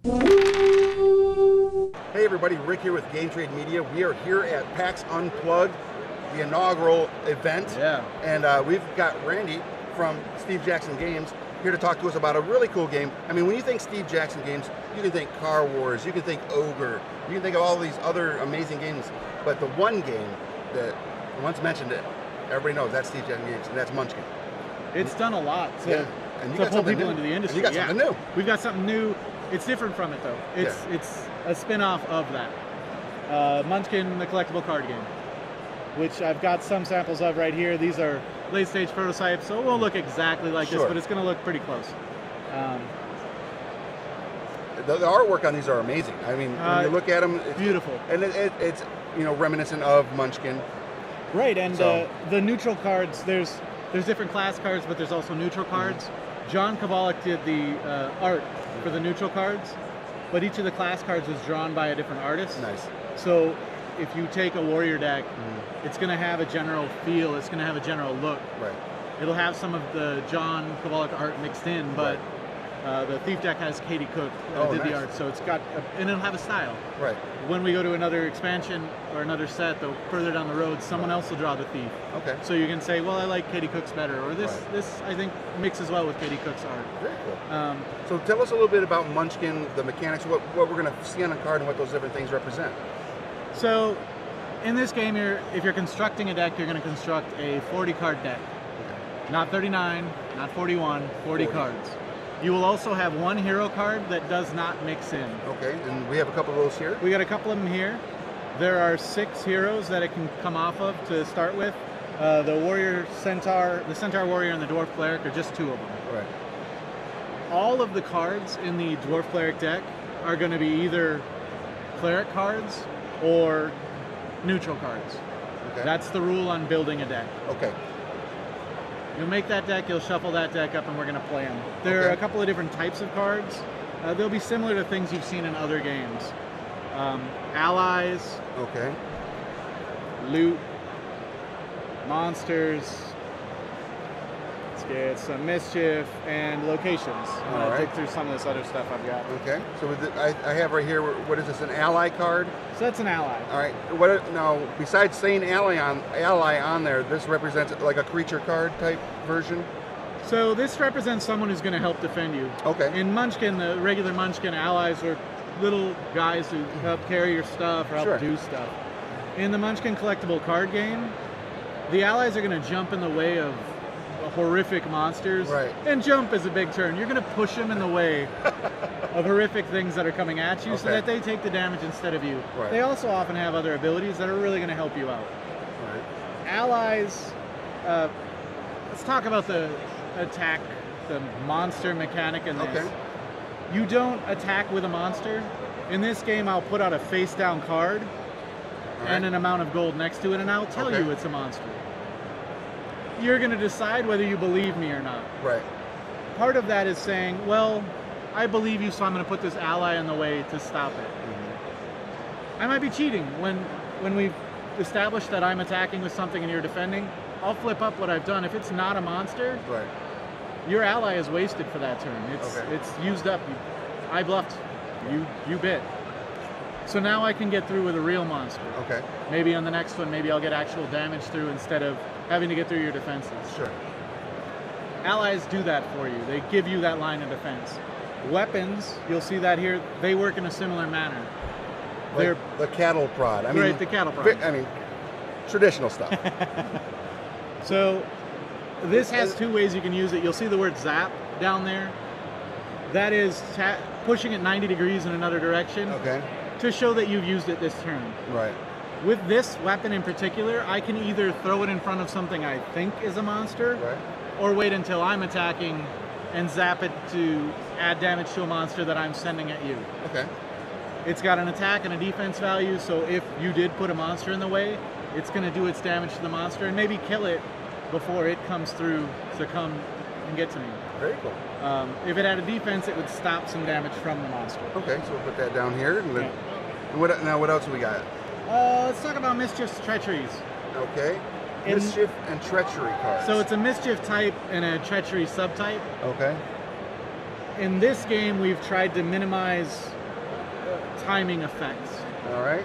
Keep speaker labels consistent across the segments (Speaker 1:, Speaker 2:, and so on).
Speaker 1: Hey everybody, Rick here with Game Trade Media. We are here at PAX Unplugged, the inaugural event.
Speaker 2: Yeah.
Speaker 1: And we've got Randy from Steve Jackson Games here to talk to us about a really cool game. I mean, when you think Steve Jackson Games, you can think Car Wars, you can think Ogre, you can think of all these other amazing games, but the one game that once mentioned it, everybody knows that's Steve Jackson Games, and that's Munchkin.
Speaker 2: It's done a lot
Speaker 1: And you
Speaker 2: to
Speaker 1: got
Speaker 2: pull
Speaker 1: something
Speaker 2: people
Speaker 1: new.
Speaker 2: into the industry.
Speaker 1: And you got something new.
Speaker 2: We've got something new. It's different from it though. It's a spin-off of that. Munchkin, the collectible card game, which I've got some samples of right here. These are late-stage prototypes, so it won't look exactly like this, but it's going to look pretty close.
Speaker 1: The artwork on these are amazing. I mean, when you look at them, it's
Speaker 2: beautiful,
Speaker 1: and it's reminiscent of Munchkin.
Speaker 2: Right, and the neutral cards. There's different class cards, but there's also neutral cards. John Kovalik did the art for the neutral cards, but each of the class cards was drawn by a different artist.
Speaker 1: Nice.
Speaker 2: So if you take a warrior deck, it's going to have a general feel. It's going to have a general look.
Speaker 1: Right.
Speaker 2: It'll have some of the John Kovalik art mixed in, but the Thief deck has Katie Cook did the art, so it's got, and it'll have a style.
Speaker 1: Right.
Speaker 2: When we go to another expansion or another set, though, further down the road, someone else will draw the Thief.
Speaker 1: Okay.
Speaker 2: So you can say, well, I like Katie Cook's better, or this I think mixes well with Katie Cook's art.
Speaker 1: Very cool. So tell us a little bit about Munchkin, the mechanics, what we're going to see on a card, and what those different things represent.
Speaker 2: So in this game, if you're constructing a deck, you're going to construct a 40-card deck.
Speaker 1: Okay.
Speaker 2: Not 39, not 41, 40 cards. You will also have one hero card that does not mix in.
Speaker 1: Okay, and we have a couple of those here.
Speaker 2: We got a couple of them here. There are 6 heroes that it can come off of to start with. The warrior centaur, the centaur warrior, and the dwarf cleric are just 2 of them.
Speaker 1: Right.
Speaker 2: All of the cards in the dwarf cleric deck are going to be either cleric cards or neutral cards.
Speaker 1: Okay.
Speaker 2: That's the rule on building a deck.
Speaker 1: Okay.
Speaker 2: You'll make that deck, you'll shuffle that deck up, and we're going to play them. There are a couple of different types of cards. They'll be similar to things you've seen in other games. Allies,
Speaker 1: Okay.
Speaker 2: loot, monsters, let's get some mischief, and locations. I'm going to dig through some of this other stuff I've got.
Speaker 1: Okay. So I have right here, what is this, an ally card?
Speaker 2: So that's an ally.
Speaker 1: All right. Now, besides saying ally on there, this represents like a creature card type version?
Speaker 2: So this represents someone who's going to help defend you.
Speaker 1: Okay.
Speaker 2: In Munchkin, the regular Munchkin, allies are little guys who help carry your stuff or help do stuff. In the Munchkin collectible card game, the allies are going to jump in the way of horrific monsters.
Speaker 1: Right.
Speaker 2: And jump is a big term. You're going to push them in the way of horrific things that are coming at you so that they take the damage instead of you.
Speaker 1: Right.
Speaker 2: They also often have other abilities that are really going to help you out.
Speaker 1: Right.
Speaker 2: Allies, let's talk about the attack, the monster mechanic in this.
Speaker 1: Okay.
Speaker 2: You don't attack with a monster. In this game, I'll put out a face down card and an amount of gold next to it, and I'll tell you it's a monster. You're going to decide whether you believe me or not.
Speaker 1: Right.
Speaker 2: Part of that is saying, well, I believe you, so I'm going to put this ally in the way to stop it. I might be cheating. When we've established that I'm attacking with something and you're defending, I'll flip up what I've done. If it's not a monster, your ally is wasted for that turn. It's used up. I bluffed. You bit. So now I can get through with a real monster.
Speaker 1: Okay.
Speaker 2: Maybe on the next one, maybe I'll get actual damage through instead of having to get through your defenses.
Speaker 1: Sure.
Speaker 2: Allies do that for you. They give you that line of defense. Weapons, you'll see that here, they work in a similar manner.
Speaker 1: Like
Speaker 2: They're
Speaker 1: the cattle prod. I mean,
Speaker 2: the cattle prod.
Speaker 1: I mean, traditional stuff.
Speaker 2: So this has 2 ways you can use it. You'll see the word zap down there. That is pushing it 90 degrees in another direction to show that you've used it this turn.
Speaker 1: Right.
Speaker 2: With this weapon in particular, I can either throw it in front of something I think is a monster, or wait until I'm attacking and zap it to add damage to a monster that I'm sending at you.
Speaker 1: Okay.
Speaker 2: It's got an attack and a defense value, so if you did put a monster in the way, it's going to do its damage to the monster and maybe kill it before it comes through to come and get to me.
Speaker 1: Very cool.
Speaker 2: If it had a defense, it would stop some damage from the monster.
Speaker 1: Okay, so we'll put that down here. And what else do we got?
Speaker 2: Let's talk about Mischief's Treacheries.
Speaker 1: Okay. Mischief and Treachery cards.
Speaker 2: So it's a Mischief type and a Treachery subtype.
Speaker 1: Okay.
Speaker 2: In this game, we've tried to minimize timing effects.
Speaker 1: All right.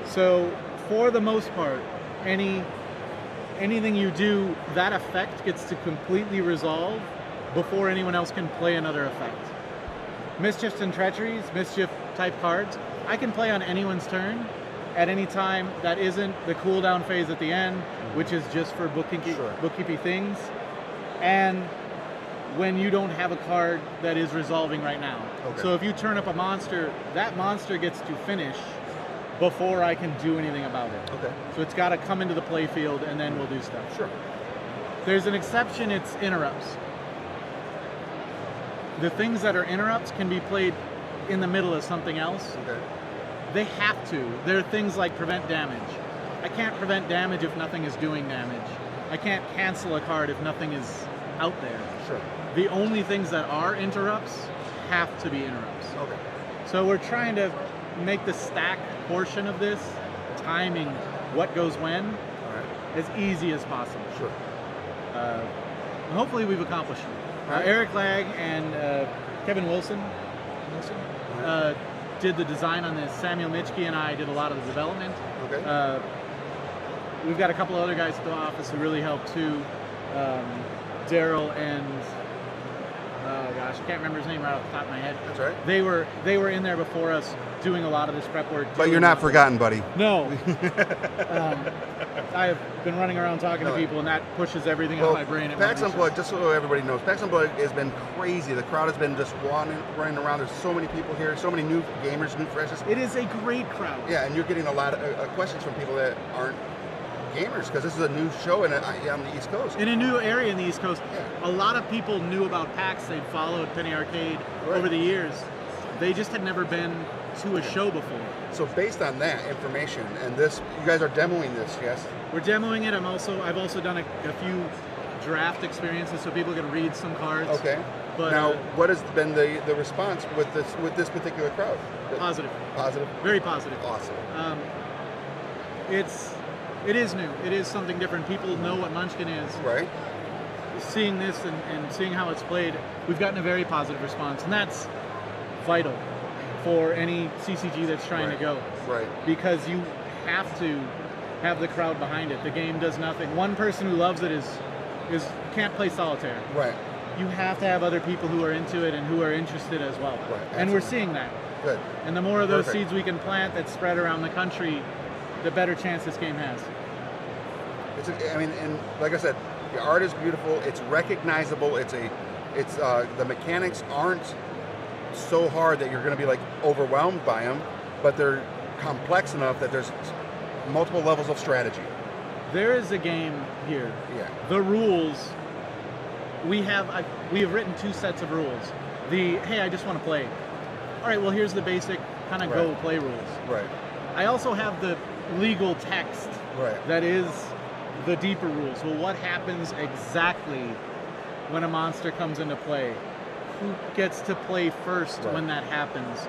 Speaker 2: So for the most part, anything you do, that effect gets to completely resolve before anyone else can play another effect. Mischiefs and treacheries, mischief type cards, I can play on anyone's turn at any time that isn't the cooldown phase at the end, which is just for bookkeeping things, and when you don't have a card that is resolving right now.
Speaker 1: Okay.
Speaker 2: So if you turn up a monster, that monster gets to finish before I can do anything about it.
Speaker 1: Okay.
Speaker 2: So it's got to come into the play field and then we'll do stuff.
Speaker 1: Sure.
Speaker 2: There's an exception, it's interrupts. The things that are interrupts can be played in the middle of something else.
Speaker 1: Okay.
Speaker 2: They have to. There are things like prevent damage. I can't prevent damage if nothing is doing damage. I can't cancel a card if nothing is out there.
Speaker 1: Sure.
Speaker 2: The only things that are interrupts have to be interrupts.
Speaker 1: Okay.
Speaker 2: So we're trying to make the stack portion of this, timing what goes when,
Speaker 1: All right.
Speaker 2: as easy as possible.
Speaker 1: Sure.
Speaker 2: And hopefully we've accomplished it.
Speaker 1: Right.
Speaker 2: Eric Lag and Kevin Wilson did the design on this. Samuel Mitchke and I did a lot of the development.
Speaker 1: Okay.
Speaker 2: We've got a couple other guys at the office who really helped too. Daryl and oh gosh, I can't remember his name right off the top of my head.
Speaker 1: That's right.
Speaker 2: They were in there before us doing a lot of this prep work.
Speaker 1: But you're not forgotten, buddy.
Speaker 2: No. I've been running around talking to people, and that pushes everything out of my brain.
Speaker 1: PAX Unplugged, just so everybody knows, PAX Unplugged has been crazy. The crowd has been just running around. There's so many people here, so many new gamers, new freshes.
Speaker 2: It is a great crowd.
Speaker 1: Yeah, and you're getting a lot of questions from people that aren't gamers, because this is a new show on the East Coast.
Speaker 2: In a new area in the East Coast.
Speaker 1: Yeah.
Speaker 2: A lot of people knew about PAX. They'd followed Penny Arcade over the years. They just had never been to a show before.
Speaker 1: So based on that information and this, you guys are demoing this, yes?
Speaker 2: We're demoing it. I've also done a few draft experiences so people can read some cards.
Speaker 1: Okay.
Speaker 2: But
Speaker 1: now, what has been the response with this particular crowd?
Speaker 2: Positive.
Speaker 1: Positive?
Speaker 2: Very positive.
Speaker 1: Awesome.
Speaker 2: It is new. It is something different. People know what Munchkin is.
Speaker 1: Right.
Speaker 2: Seeing this and seeing how it's played, we've gotten a very positive response, and that's vital for any CCG that's trying to go.
Speaker 1: Right.
Speaker 2: Because you have to have the crowd behind it. The game does nothing. One person who loves it is can't play solitaire.
Speaker 1: Right.
Speaker 2: You have to have other people who are into it and who are interested as well.
Speaker 1: Right.
Speaker 2: And we're seeing that.
Speaker 1: Good.
Speaker 2: And the more of those seeds we can plant that spread around the country, the better chance this game has.
Speaker 1: And like I said, the art is beautiful. It's recognizable. The mechanics aren't so hard that you're going to be like overwhelmed by them, but they're complex enough that there's multiple levels of strategy.
Speaker 2: There is a game here.
Speaker 1: Yeah.
Speaker 2: The rules. We have written 2 sets of rules. Hey, I just want to play. All right. Well, here's the basic kind of go play rules.
Speaker 1: Right.
Speaker 2: I also have the legal text.
Speaker 1: Right.
Speaker 2: That is the deeper rules. Well, what happens exactly when a monster comes into play? Who gets to play first when that happens?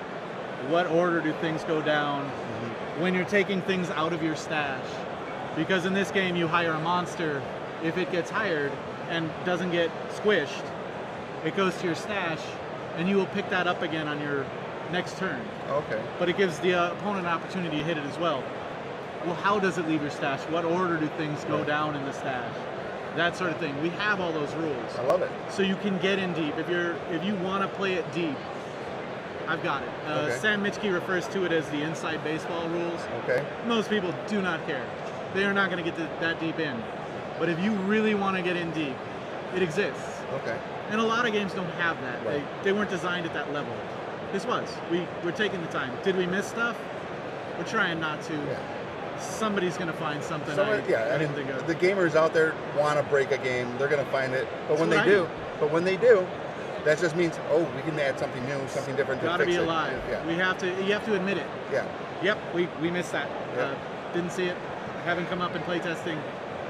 Speaker 2: What order do things go down? When you're taking things out of your stash? Because in this game, you hire a monster. If it gets hired and doesn't get squished, it goes to your stash, and you will pick that up again on your next turn.
Speaker 1: Okay.
Speaker 2: But it gives the opponent an opportunity to hit it as well. Well, how does it leave your stash? What order do things go down in the stash? That sort of thing. We have all those rules.
Speaker 1: I love it.
Speaker 2: So you can get in deep. If you want to play it deep, I've got it. Sam Mitchke refers to it as the inside baseball rules.
Speaker 1: Okay.
Speaker 2: Most people do not care. They are not going to get that deep in. But if you really want to get in deep, it exists.
Speaker 1: Okay.
Speaker 2: And a lot of games don't have that.
Speaker 1: Right.
Speaker 2: They weren't designed at that level. This was. We're taking the time. Did we miss stuff? We're trying not to.
Speaker 1: Yeah.
Speaker 2: Somebody's going to find something.
Speaker 1: I didn't think of. The gamers out there want to break a game. They're going to find it. But when they do, that just means, we can add something new, something different to fix it.
Speaker 2: Got to be alive.
Speaker 1: Yeah.
Speaker 2: You have to admit it.
Speaker 1: Yeah.
Speaker 2: Yep, we missed that.
Speaker 1: Yeah.
Speaker 2: Didn't see it. Haven't come up in playtesting.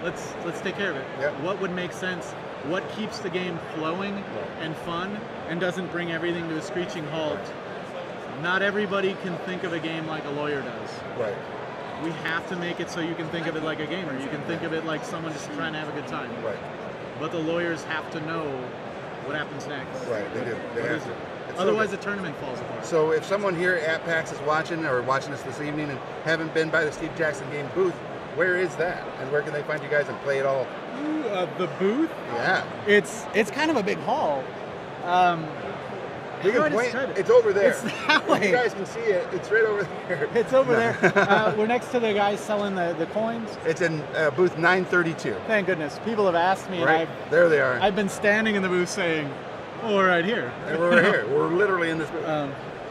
Speaker 2: Let's take care of it.
Speaker 1: Yeah.
Speaker 2: What would make sense? What keeps the game flowing and fun and doesn't bring everything to a screeching halt? Not everybody can think of a game like a lawyer does.
Speaker 1: Right.
Speaker 2: We have to make it so you can think of it like a gamer. You can think of it like someone just trying to have a good time.
Speaker 1: Right.
Speaker 2: But the lawyers have to know what happens next.
Speaker 1: Right, they do. They have to. It's so
Speaker 2: Otherwise,
Speaker 1: good.
Speaker 2: the tournament falls apart.
Speaker 1: So if someone here at PAX is watching or watching us this evening and haven't been by the Steve Jackson Game booth, where is that? And where can they find you guys and play it all?
Speaker 2: The booth?
Speaker 1: Yeah.
Speaker 2: It's kind of a big hall.
Speaker 1: You can point, it's over there.
Speaker 2: It's that way.
Speaker 1: You guys can see it. It's right over there.
Speaker 2: It's over there. We're next to the guys selling the coins.
Speaker 1: It's in booth 932.
Speaker 2: Thank goodness. People have asked me,
Speaker 1: Right.
Speaker 2: and
Speaker 1: There they are.
Speaker 2: I've been standing in the booth saying, "Oh, we're right here."
Speaker 1: And we're here. We're literally in this booth.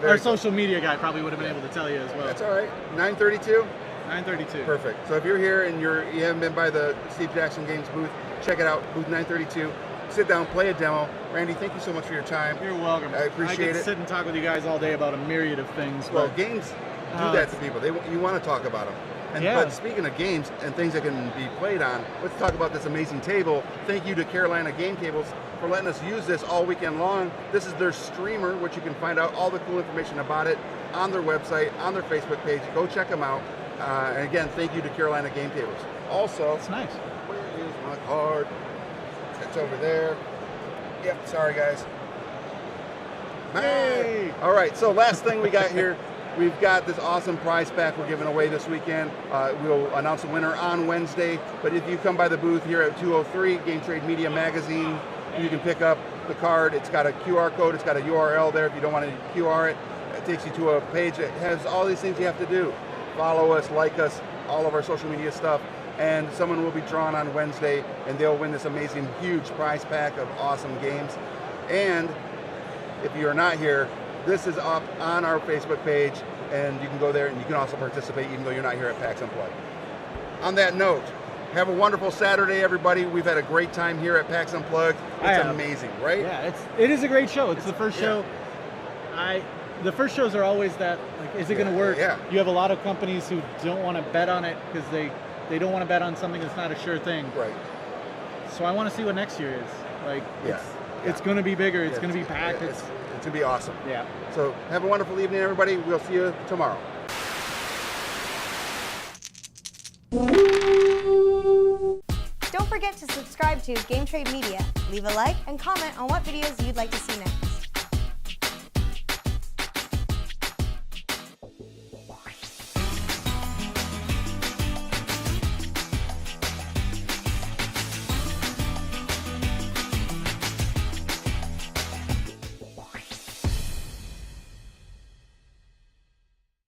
Speaker 2: Our social media guy probably would have been able to tell you as well.
Speaker 1: That's all right. 932?
Speaker 2: 932.
Speaker 1: Perfect. So if you're here and you haven't been by the Steve Jackson Games booth, check it out, booth 932. Sit down, play a demo. Randy, thank you so much for your time.
Speaker 2: You're welcome.
Speaker 1: I appreciate
Speaker 2: I could
Speaker 1: it.
Speaker 2: sit and talk with you guys all day about a myriad of things.
Speaker 1: Well,
Speaker 2: but
Speaker 1: games do that to people. You want to talk about them. And,
Speaker 2: Yeah.
Speaker 1: But speaking of games and things that can be played on, let's talk about this amazing table. Thank you to Carolina Game Tables for letting us use this all weekend long. This is their streamer, which you can find out all the cool information about it on their website, on their Facebook page. Go check them out. And again, thank you to Carolina Game Tables. Also,
Speaker 2: it's nice.
Speaker 1: where is my card? It's over there. Yep, sorry guys.
Speaker 2: Yay!
Speaker 1: All right, so last thing we got here, we've got this awesome prize pack we're giving away this weekend. We'll announce the winner on Wednesday, but if you come by the booth here at 203, Game Trade Media Magazine, you can pick up the card. It's got a QR code, it's got a URL there if you don't want to QR it. It takes you to a page that has all these things you have to do. Follow us, like us, all of our social media stuff, and someone will be drawn on Wednesday, and they'll win this amazing, huge prize pack of awesome games. And if you're not here, this is up on our Facebook page, and you can go there, and you can also participate even though you're not here at PAX Unplugged. On that note, have a wonderful Saturday, everybody. We've had a great time here at PAX Unplugged. It's amazing, right?
Speaker 2: Yeah, it is a great show. It's the first show. The first shows are always that, like, is it going to work?
Speaker 1: Yeah.
Speaker 2: You have a lot of companies who don't want to bet on it because they don't want to bet on something that's not a sure thing.
Speaker 1: Right.
Speaker 2: So I want to see what next year is. Like,
Speaker 1: Yeah.
Speaker 2: it's going to be bigger. It's going to be
Speaker 1: Yeah,
Speaker 2: packed.
Speaker 1: It's going to be awesome.
Speaker 2: Yeah.
Speaker 1: So have a wonderful evening, everybody. We'll see you tomorrow.
Speaker 3: Don't forget to subscribe to Game Trade Media, leave a like, and comment on what videos you'd like to see next.